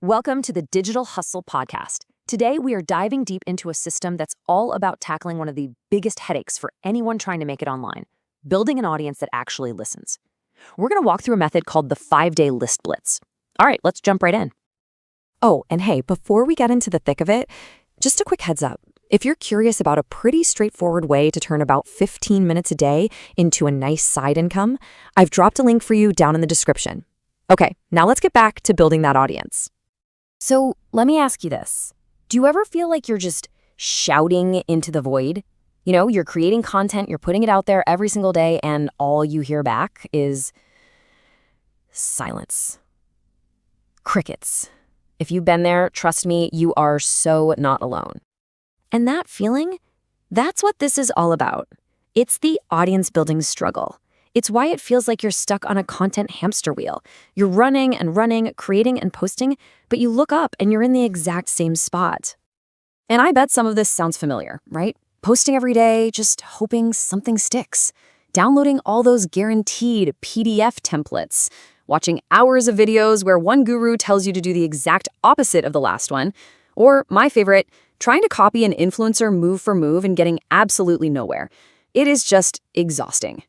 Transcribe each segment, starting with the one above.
Welcome to the Digital Hustle Podcast. Today, we are diving deep into a system that's all about tackling one of the biggest headaches for anyone trying to make it online, building an audience that actually listens. We're going to walk through a method called the 5-day List Blitz. All right, let's jump right in. Oh, and hey, before we get into the thick of it, just a quick heads up. If you're curious about a pretty straightforward way to turn about 15 minutes a day into a nice side income, I've dropped a link for you down in the description. Okay, now let's get back to building that audience. So let me ask you this. Do you ever feel like you're just shouting into the void? You know, you're creating content, you're putting it out there every single day, and all you hear back is silence. Crickets. If you've been there, trust me, you are so not alone. And that feeling, that's what this is all about. It's the audience building struggle. It's why it feels like you're stuck on a content hamster wheel. You're running and running, creating and posting, but you look up and you're in the exact same spot. And I bet some of this sounds familiar, right? Posting every day, just hoping something sticks. Downloading all those guaranteed PDF templates. Watching hours of videos where one guru tells you to do the exact opposite of the last one. Or, my favorite, trying to copy an influencer move for move and getting absolutely nowhere. It is just exhausting.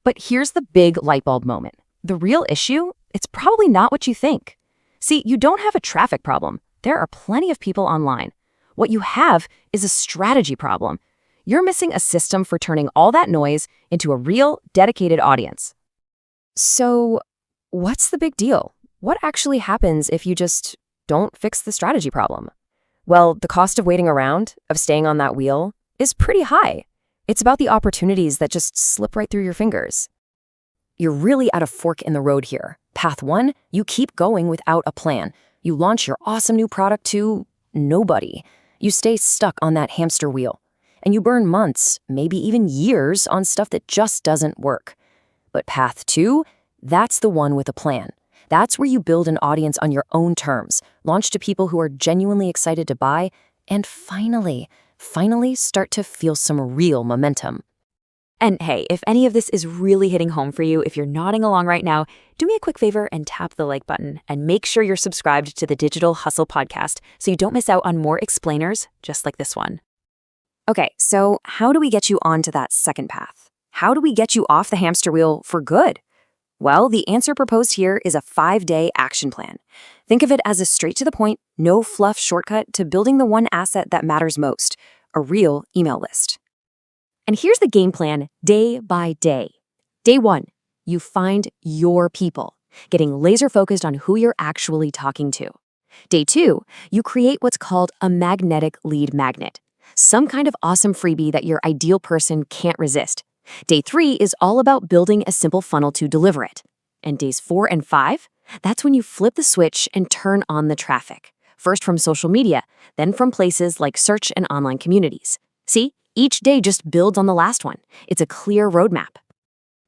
But here's the big light bulb moment. The real issue, it's probably not what you think. See, you don't have a traffic problem. There are plenty of people online. What you have is a strategy problem. You're missing a system for turning all that noise into a real, dedicated audience. So, what's the big deal? What actually happens if you just don't fix the strategy problem? Well, the cost of waiting around, of staying on that wheel, is pretty high. It's about the opportunities that just slip right through your fingers. You're really at a fork in the road here. Path 1, you keep going without a plan. You launch your awesome new product to nobody. You stay stuck on that hamster wheel. And you burn months, maybe even years, on stuff that just doesn't work. But path 2, that's the one with a plan. That's where you build an audience on your own terms, launch to people who are genuinely excited to buy, and finally start to feel some real momentum. And hey, if any of this is really hitting home for you, if you're nodding along right now, do me a quick favor and tap the like button and make sure you're subscribed to the Digital Hustle Podcast so you don't miss out on more explainers just like this one. Okay, so how do we get you onto that second path? How do we get you off the hamster wheel for good? Well, the answer proposed here is a 5-day action plan. Think of it as a straight-to-the-point, no-fluff shortcut to building the one asset that matters most, a real email list. And here's the game plan day by day. Day 1, you find your people, getting laser-focused on who you're actually talking to. Day 2, you create what's called a magnetic lead magnet, some kind of awesome freebie that your ideal person can't resist. Day 3 is all about building a simple funnel to deliver it. And days 4 and 5, that's when you flip the switch and turn on the traffic. First from social media, then from places like search and online communities. See, each day just builds on the last one. It's a clear roadmap.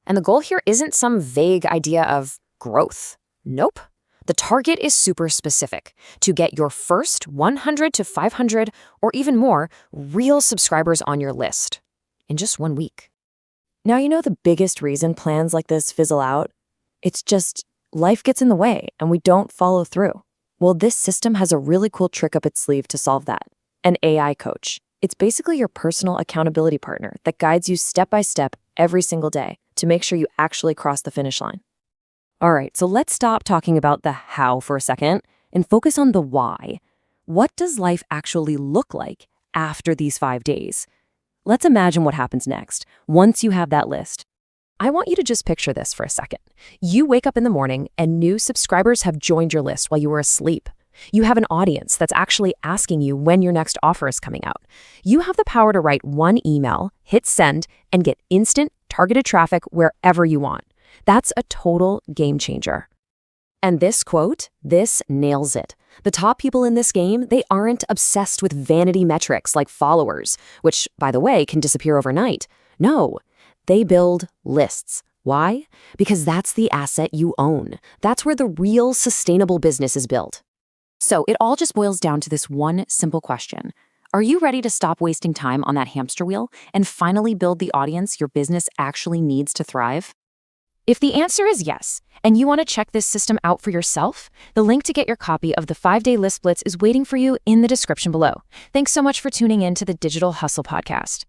And the goal here isn't some vague idea of growth. Nope. The target is super specific, to get your first 100 to 500 or even more real subscribers on your list in just 1 week. Now, you know the biggest reason plans like this fizzle out? It's just life gets in the way and we don't follow through. Well, this system has a really cool trick up its sleeve to solve that. An AI coach. It's basically your personal accountability partner that guides you step by step every single day to make sure you actually cross the finish line. All right, so let's stop talking about the how for a second and focus on the why. What does life actually look like after these 5 days? Let's imagine what happens next, once you have that list. I want you to just picture this for a second. You wake up in the morning and new subscribers have joined your list while you were asleep. You have an audience that's actually asking you when your next offer is coming out. You have the power to write one email, hit send, and get instant, targeted traffic wherever you want. That's a total game changer. And this quote, this nails it. The top people in this game, they aren't obsessed with vanity metrics like followers, which, by the way, can disappear overnight. No, they build lists. Why? Because that's the asset you own. That's where the real sustainable business is built. So it all just boils down to this one simple question. Are you ready to stop wasting time on that hamster wheel and finally build the audience your business actually needs to thrive? If the answer is yes, and you want to check this system out for yourself, the link to get your copy of the 5-Day List Blitz is waiting for you in the description below. Thanks so much for tuning in to the Digital Hustle Podcast.